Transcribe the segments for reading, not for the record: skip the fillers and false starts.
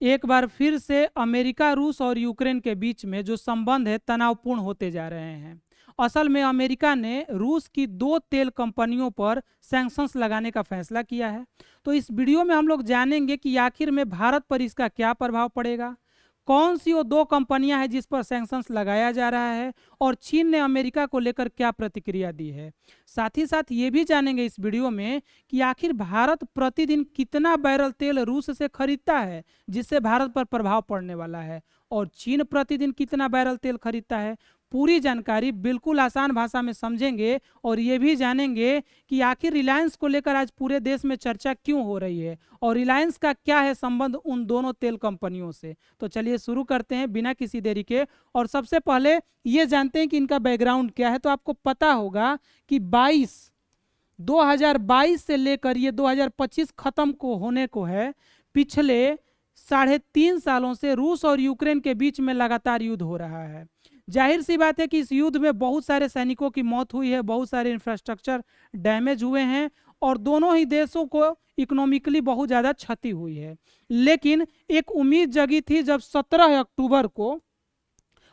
एक बार फिर से अमेरिका, रूस और यूक्रेन के बीच में जो संबंध है तनावपूर्ण होते जा रहे हैं। असल में अमेरिका ने रूस की 2 तेल कंपनियों पर सैंक्शंस लगाने का फैसला किया है। तो इस वीडियो में हम लोग जानेंगे कि आखिर में भारत पर इसका क्या प्रभाव पड़ेगा, कौन सी वो 2 कंपनियां हैं जिस पर सैंक्शंस लगाया जा रहा है, और चीन ने अमेरिका को लेकर क्या प्रतिक्रिया दी है। साथ ही साथ ये भी जानेंगे इस वीडियो में कि आखिर भारत प्रतिदिन कितना बैरल तेल रूस से खरीदता है जिससे भारत पर प्रभाव पड़ने वाला है, और चीन प्रतिदिन कितना बैरल तेल खरीदता है। पूरी जानकारी बिल्कुल आसान भाषा में समझेंगे और ये भी जानेंगे कि आखिर रिलायंस को लेकर आज पूरे देश में चर्चा क्यों हो रही है और रिलायंस का क्या है संबंध उन दोनों तेल कंपनियों से। तो चलिए शुरू करते हैं बिना किसी देरी के। और सबसे पहले ये जानते हैं कि इनका बैकग्राउंड क्या है। तो आपको पता होगा कि 2022 से लेकर ये 2025 खत्म को होने को है, पिछले 3.5 सालों से रूस और यूक्रेन के बीच में लगातार युद्ध हो रहा है। जाहिर सी बात है कि इस युद्ध में बहुत सारे सैनिकों की मौत हुई है, बहुत सारे इंफ्रास्ट्रक्चर डैमेज हुए हैं और दोनों ही देशों को इकोनॉमिकली बहुत ज़्यादा क्षति हुई है। लेकिन एक उम्मीद जगी थी जब 17 अक्टूबर को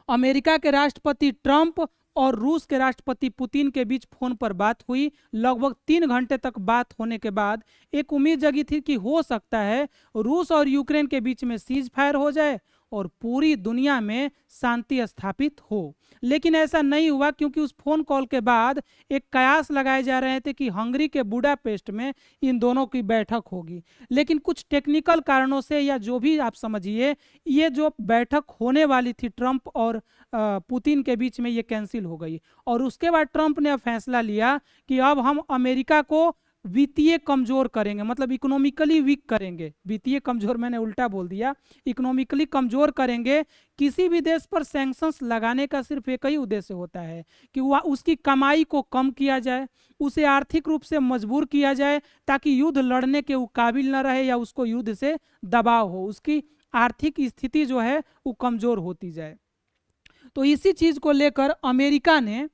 अमेरिका के राष्ट्रपति ट्रंप और रूस के राष्ट्रपति पुतिन के बीच फोन पर बात हुई। लगभग 3 घंटे तक बात होने के बाद एक उम्मीद जगी थी कि हो सकता है रूस और यूक्रेन के बीच में सीज फायर हो जाए और पूरी दुनिया में शांति स्थापित हो। लेकिन ऐसा नहीं हुआ, क्योंकि उस फोन कॉल के बाद एक कयास लगाए जा रहे थे कि हंगरी के बुडापेस्ट में इन दोनों की बैठक होगी। लेकिन कुछ टेक्निकल कारणों से या जो भी आप समझिए, ये जो बैठक होने वाली थी ट्रंप और पुतिन के बीच में, ये कैंसिल हो गई। और उसके बाद ट्रंप ने फैसला लिया कि अब हम अमेरिका को वित्तीय कमजोर करेंगे, मतलब इकोनॉमिकली वीक करेंगे। वित्तीय कमजोर मैंने उल्टा बोल दिया, इकोनॉमिकली कमजोर करेंगे। किसी भी देश पर सैंक्शंस लगाने का सिर्फ एक ही उद्देश्य होता है कि वह उसकी कमाई को कम किया जाए, उसे आर्थिक रूप से मजबूर किया जाए ताकि युद्ध लड़ने के वो काबिल न रहे या उसको युद्ध से दबाव हो, उसकी आर्थिक स्थिति जो है वो कमजोर होती जाए। तो इसी चीज को लेकर अमेरिका ने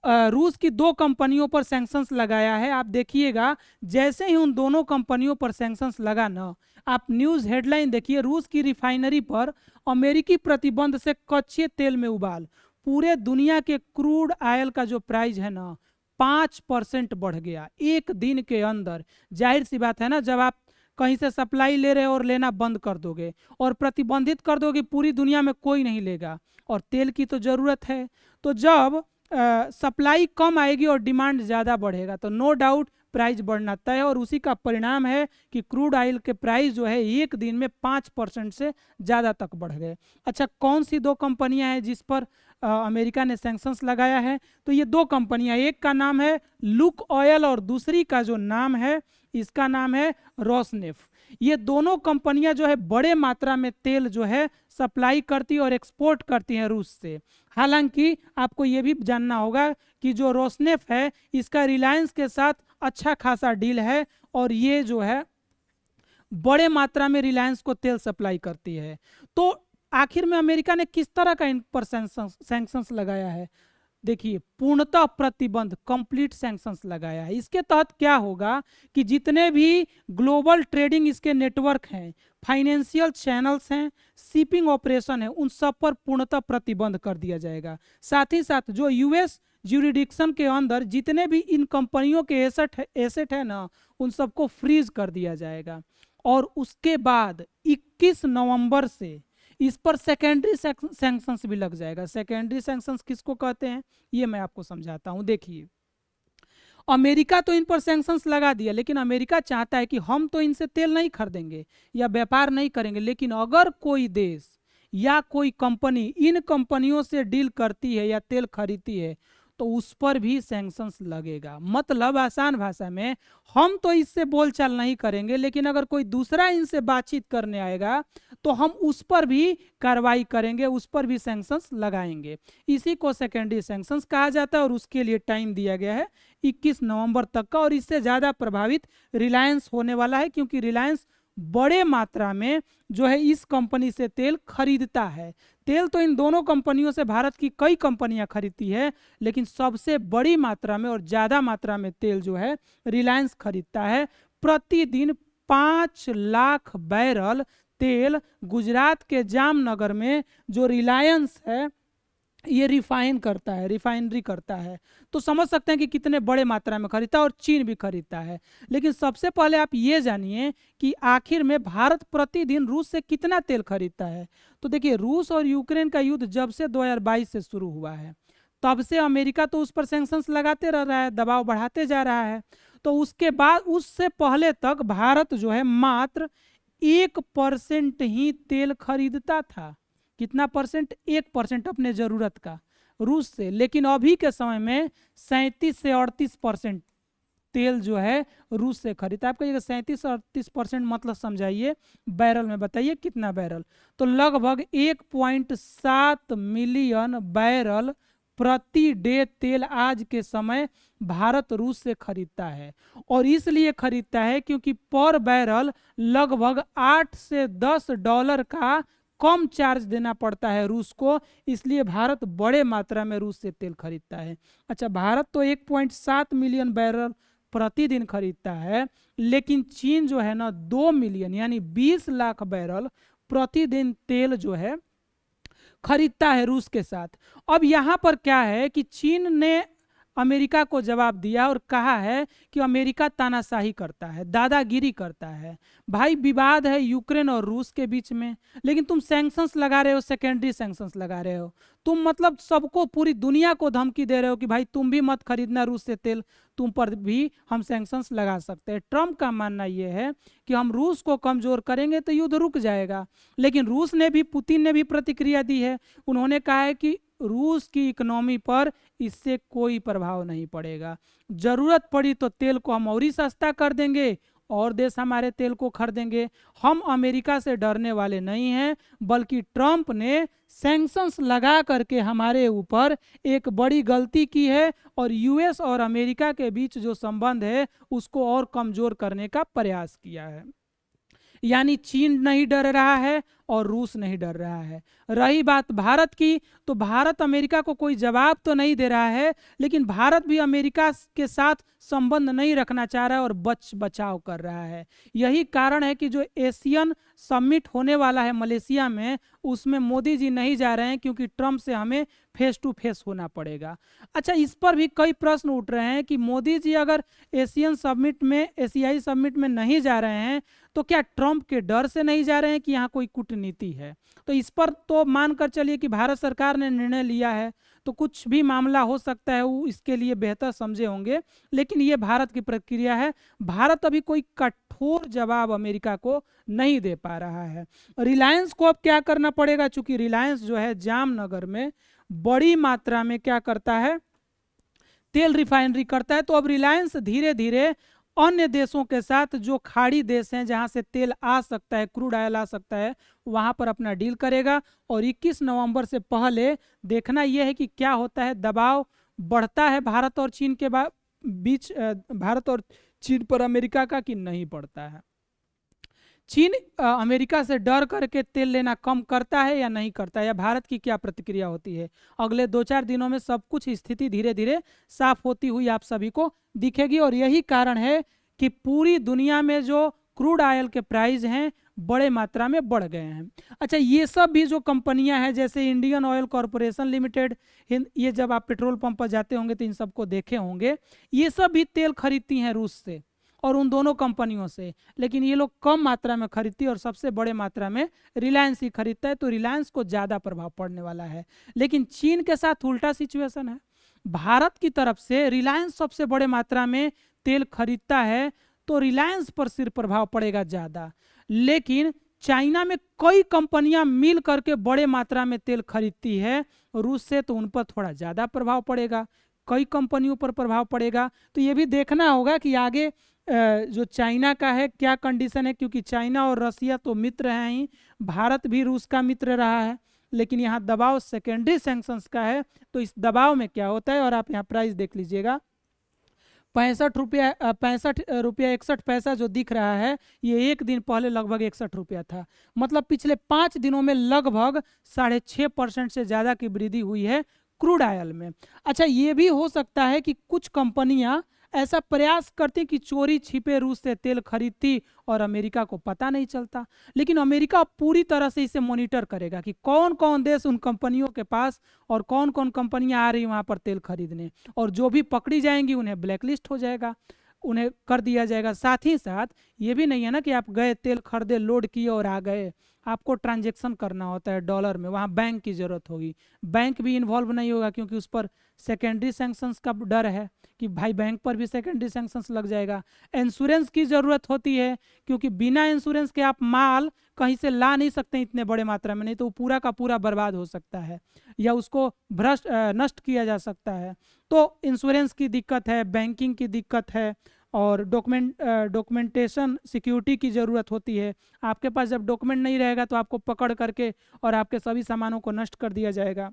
रूस की 2 कंपनियों पर सैंक्शंस लगाया है। आप देखिएगा, जैसे ही उन दोनों कंपनियों पर सैंक्शंस लगा ना, आप न्यूज़ हेडलाइन देखिए, रूस की रिफाइनरी पर अमेरिकी प्रतिबंध से कच्चे तेल में उबाल। पूरे दुनिया के क्रूड ऑयल का जो प्राइस है ना, 5% बढ़ गया एक दिन के अंदर। जाहिर सी बात है ना, जब आप कहीं से सप्लाई ले रहे हो और लेना बंद कर दोगे और प्रतिबंधित कर दोगे, पूरी दुनिया में कोई नहीं लेगा और तेल की तो ज़रूरत है। तो जब सप्लाई कम आएगी और डिमांड ज़्यादा बढ़ेगा तो नो डाउट प्राइस बढ़ना तय है, और उसी का परिणाम है कि क्रूड ऑयल के प्राइस जो है एक दिन में 5% से ज़्यादा तक बढ़ गए। अच्छा, कौन सी 2 कंपनियां हैं जिस पर अमेरिका ने सैंक्शंस लगाया है? तो ये 2 कंपनियां, एक का नाम है लुक ऑयल और दूसरी का जो नाम है इसका नाम है रोसनेफ। ये दोनों कंपनियां जो है बड़े मात्रा में तेल जो है सप्लाई करती और एक्सपोर्ट करती हैं रूस से। हालांकि आपको ये भी जानना होगा कि जो रोसनेफ है इसका रिलायंस के साथ अच्छा खासा डील है और ये जो है बड़े मात्रा में रिलायंस को तेल सप्लाई करती है। तो आखिर में अमेरिका ने किस तरह का इन पर सैंक्शंस लगाया है? देखिए, पूर्णतः प्रतिबंध, कंप्लीट सैंक्शंस लगाया है। इसके तहत क्या होगा कि जितने भी ग्लोबल ट्रेडिंग इसके नेटवर्क हैं, फाइनेंशियल चैनल्स हैं, शिपिंग ऑपरेशन है, उन सब पर पूर्णतः प्रतिबंध कर दिया जाएगा। साथ ही साथ जो यूएस ज्यूरिडिक्शन के अंदर जितने भी इन कंपनियों के एसेट है ना, उन सबको फ्रीज कर दिया जाएगा। और उसके बाद 21 नवंबर से इस पर सेकेंडरी सैंक्शंस भी लग जाएगा। सेकेंडरी सैंक्शंस किसको कहते हैं ये मैं आपको समझाता हूं। देखिए, अमेरिका तो इन पर सैंक्शंस लगा दिया, लेकिन अमेरिका चाहता है कि हम तो इनसे तेल नहीं खरीदेंगे या व्यापार नहीं करेंगे, लेकिन अगर कोई देश या कोई कंपनी इन कंपनियों से डील करती है या तेल खरीदती है तो उस पर भी सैंक्शंस लगेगा। मतलब आसान भाषा में, हम तो इससे बोलचाल नहीं करेंगे, लेकिन अगर कोई दूसरा इनसे बातचीत करने आएगा तो हम उस पर भी कार्रवाई करेंगे, उस पर भी सैंक्शंस लगाएंगे। इसी को सेकेंडरी सैंक्शंस कहा जाता है और उसके लिए टाइम दिया गया है 21 नवंबर तक का। और इससे ज़्यादा प्रभावित रिलायंस होने वाला है, क्योंकि रिलायंस बड़े मात्रा में जो है इस कंपनी से तेल खरीदता है। तेल तो इन दोनों कंपनियों से भारत की कई कंपनियां खरीदती है, लेकिन सबसे बड़ी मात्रा में और ज़्यादा मात्रा में तेल जो है रिलायंस खरीदता है। प्रतिदिन 5 लाख बैरल तेल गुजरात के जामनगर में जो रिलायंस है ये रिफाइनरी करता है। तो समझ सकते हैं कि कितने बड़े मात्रा में खरीदता है, और चीन भी खरीदता है। लेकिन सबसे पहले आप ये जानिए कि आखिर में भारत प्रतिदिन रूस से कितना तेल खरीदता है। तो देखिए, रूस और यूक्रेन का युद्ध जब से 2022 से शुरू हुआ है, तब से अमेरिका तो उस पर सैंक्शंस लगाते रह रहा है, दबाव बढ़ाते जा रहा है। तो उसके बाद, उससे पहले तक भारत जो है मात्र 1% ही तेल खरीदता था। कितना परसेंट? 1% अपने जरूरत का रूस से। लेकिन अभी के समय में 37 से 38% तेल जो है रूस से खरीदता है। आप कहिएगा 37 और 38% मतलब समझाइए, बैरल में बताइए कितना बैरल। तो लगभग 1.7 मिलियन बैरल प्रति डे तेल आज के समय भारत रूस से खरीदता है। और इसलिए खरीदता है क्योंकि पर बैरल लगभग 8 से 10 डॉलर का कम चार्ज देना पड़ता है रूस को, इसलिए भारत बड़े मात्रा में रूस से तेल खरीदता है। अच्छा, भारत तो 1.7 मिलियन बैरल प्रतिदिन खरीदता है, लेकिन चीन जो है ना 2 मिलियन यानी 20 लाख बैरल प्रतिदिन तेल जो है खरीदता है रूस के साथ। अब यहाँ पर क्या है कि चीन ने अमेरिका को जवाब दिया और कहा है कि अमेरिका तानाशाही करता है, दादागिरी करता है। भाई, विवाद है यूक्रेन और रूस के बीच में, लेकिन तुम सैंक्शंस लगा रहे हो, सेकेंडरी सैंक्शंस लगा रहे हो। तुम मतलब सबको, पूरी दुनिया को धमकी दे रहे हो कि भाई तुम भी मत खरीदना रूस से तेल, तुम पर भी हम सैंक्शंस लगा सकते हैं। ट्रंप का मानना यह है कि हम रूस को कमजोर करेंगे तो युद्ध रुक जाएगा। लेकिन रूस ने भी, पुतिन ने भी प्रतिक्रिया दी है। उन्होंने कहा है कि रूस की इकोनॉमी पर इससे कोई प्रभाव नहीं पड़ेगा, जरूरत पड़ी तो तेल को हम और ही सस्ता कर देंगे, और देश हमारे तेल को खरीदेंगे। हम अमेरिका से डरने वाले नहीं हैं, बल्कि ट्रंप ने सैंक्शंस लगा करके हमारे ऊपर एक बड़ी गलती की है, और यूएस और अमेरिका के बीच जो संबंध है उसको और कमजोर करने का प्रयास किया है। यानी चीन नहीं डर रहा है और रूस नहीं डर रहा है। रही बात भारत की, तो भारत अमेरिका को कोई जवाब तो नहीं दे रहा है, लेकिन भारत भी अमेरिका के साथ संबंध नहीं रखना चाह रहा है और बचाव कर रहा है। यही कारण है कि जो एशियन समिट होने वाला है मलेशिया में, उसमें मोदी जी नहीं जा रहे हैं, क्योंकि ट्रंप से हमें फेस टू फेस होना पड़ेगा। अच्छा, इस पर भी कई प्रश्न उठ रहे हैं कि मोदी जी अगर एशियाई समिट में नहीं जा रहे हैं, तो क्या ट्रंप के डर से नहीं जा रहे हैं कि यहाँ कोई कूटनीति है? तो इस पर तो मानकर चलिए कि भारत सरकार ने निर्णय लिया है, तो कुछ भी मामला हो सकता है, वो इसके लिए बेहतर समझे होंगे। लेकिन ये भारत की प्रक्रिया है। भारत अभी कोई कठोर जवाब अमेरिका को नहीं दे पा रहा है। रिलायंस को अब क्या करना पड़ेगा? चूंकि रिलायंस जो है जामनगर में बड़ी मात्रा में क्या करता है, तेल रिफाइनरी करता है। तो अब रिलायंस धीरे धीरे अन्य देशों के साथ, जो खाड़ी देश हैं जहां से तेल आ सकता है, क्रूड ऑयल आ सकता है, वहां पर अपना डील करेगा। और 21 नवंबर से पहले देखना यह है कि क्या होता है। दबाव बढ़ता है भारत और चीन के बीच, भारत और चीन पर अमेरिका का, कि नहीं बढ़ता है। चीन अमेरिका से डर करके तेल लेना कम करता है या नहीं करता है, या भारत की क्या प्रतिक्रिया होती है? अगले 2-4 दिनों में सब कुछ स्थिति धीरे धीरे साफ होती हुई आप सभी को दिखेगी। और यही कारण है कि पूरी दुनिया में जो क्रूड ऑयल के प्राइस हैं बड़े मात्रा में बढ़ गए हैं। अच्छा, ये सब भी जो कंपनियां हैं, जैसे इंडियन ऑयल कॉरपोरेशन लिमिटेड, ये जब आप पेट्रोल पंप पर जाते होंगे तो इन सबको देखे होंगे, ये सब भी तेल खरीदती हैं रूस से और उन दोनों कंपनियों से। लेकिन ये लोग कम मात्रा में खरीदती है और सबसे बड़े मात्रा में रिलायंस ही खरीदता है, तो रिलायंस को ज़्यादा प्रभाव पड़ने वाला है। लेकिन चीन के साथ उल्टा सिचुएशन है। भारत की तरफ से रिलायंस सबसे बड़े मात्रा में तेल खरीदता है, तो रिलायंस पर सिर्फ प्रभाव पड़ेगा ज़्यादा। लेकिन चाइना में कई कंपनियां मिल करके बड़े मात्रा में तेल खरीदती है रूस से, तो उन पर थोड़ा ज़्यादा प्रभाव पड़ेगा, कई कंपनियों पर प्रभाव पड़ेगा। तो ये भी देखना होगा कि आगे जो चाइना का है क्या कंडीशन है, क्योंकि चाइना और रसिया तो मित्र हैं ही, भारत भी रूस का मित्र रहा है। लेकिन यहाँ दबाव सेकेंडरी सैंक्शंस का है, तो इस दबाव में क्या होता है, और आप यहाँ प्राइस देख लीजिएगा, 65 रुपया 61 पैसा जो दिख रहा है, ये एक दिन पहले लगभग 61 रुपया था। मतलब पिछले 5 दिनों में लगभग 6.5% से ज़्यादा की वृद्धि हुई है क्रूड ऑयल में। अच्छा, ये भी हो सकता है कि कुछ कंपनियां ऐसा प्रयास करती कि चोरी छिपे रूस से तेल खरीदती और अमेरिका को पता नहीं चलता। लेकिन अमेरिका पूरी तरह से इसे मॉनिटर करेगा कि कौन कौन देश उन कंपनियों के पास और कौन कौन कंपनियां आ रही वहां पर तेल खरीदने, और जो भी पकड़ी जाएंगी उन्हें ब्लैकलिस्ट हो जाएगा, उन्हें कर दिया जाएगा। साथ ही साथ ये भी नहीं है ना कि आप गए तेल खरीदे लोड किए और आ गए, आपको ट्रांजेक्शन करना होता है डॉलर में, वहाँ बैंक की ज़रूरत होगी। बैंक भी इन्वॉल्व नहीं होगा क्योंकि उस पर सेकेंडरी सैंक्शंस का डर है कि भाई बैंक पर भी सेकेंडरी सैंक्शंस लग जाएगा। इंश्योरेंस की ज़रूरत होती है क्योंकि बिना इंश्योरेंस के आप माल कहीं से ला नहीं सकते इतने बड़े मात्रा में, नहीं तो वो पूरा का पूरा बर्बाद हो सकता है या उसको भ्रष्ट नष्ट किया जा सकता है। तो इंश्योरेंस की दिक्कत है, बैंकिंग की दिक्कत है, और डॉक्यूमेंटेशन सिक्योरिटी की ज़रूरत होती है। आपके पास जब डॉक्यूमेंट नहीं रहेगा तो आपको पकड़ करके और आपके सभी सामानों को नष्ट कर दिया जाएगा।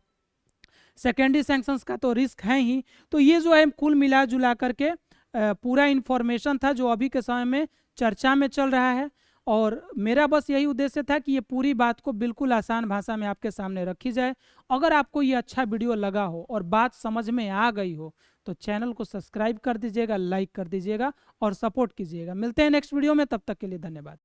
सेकेंडरी सैंक्शंस का तो रिस्क है ही। तो ये जो है कुल मिला जुला करके पूरा इन्फॉर्मेशन था जो अभी के समय में चर्चा में चल रहा है, और मेरा बस यही उद्देश्य था कि ये पूरी बात को बिल्कुल आसान भाषा में आपके सामने रखी जाए। अगर आपको ये अच्छा वीडियो लगा हो और बात समझ में आ गई हो तो चैनल को सब्सक्राइब कर दीजिएगा, लाइक कर दीजिएगा और सपोर्ट कीजिएगा। मिलते हैं नेक्स्ट वीडियो में, तब तक के लिए धन्यवाद।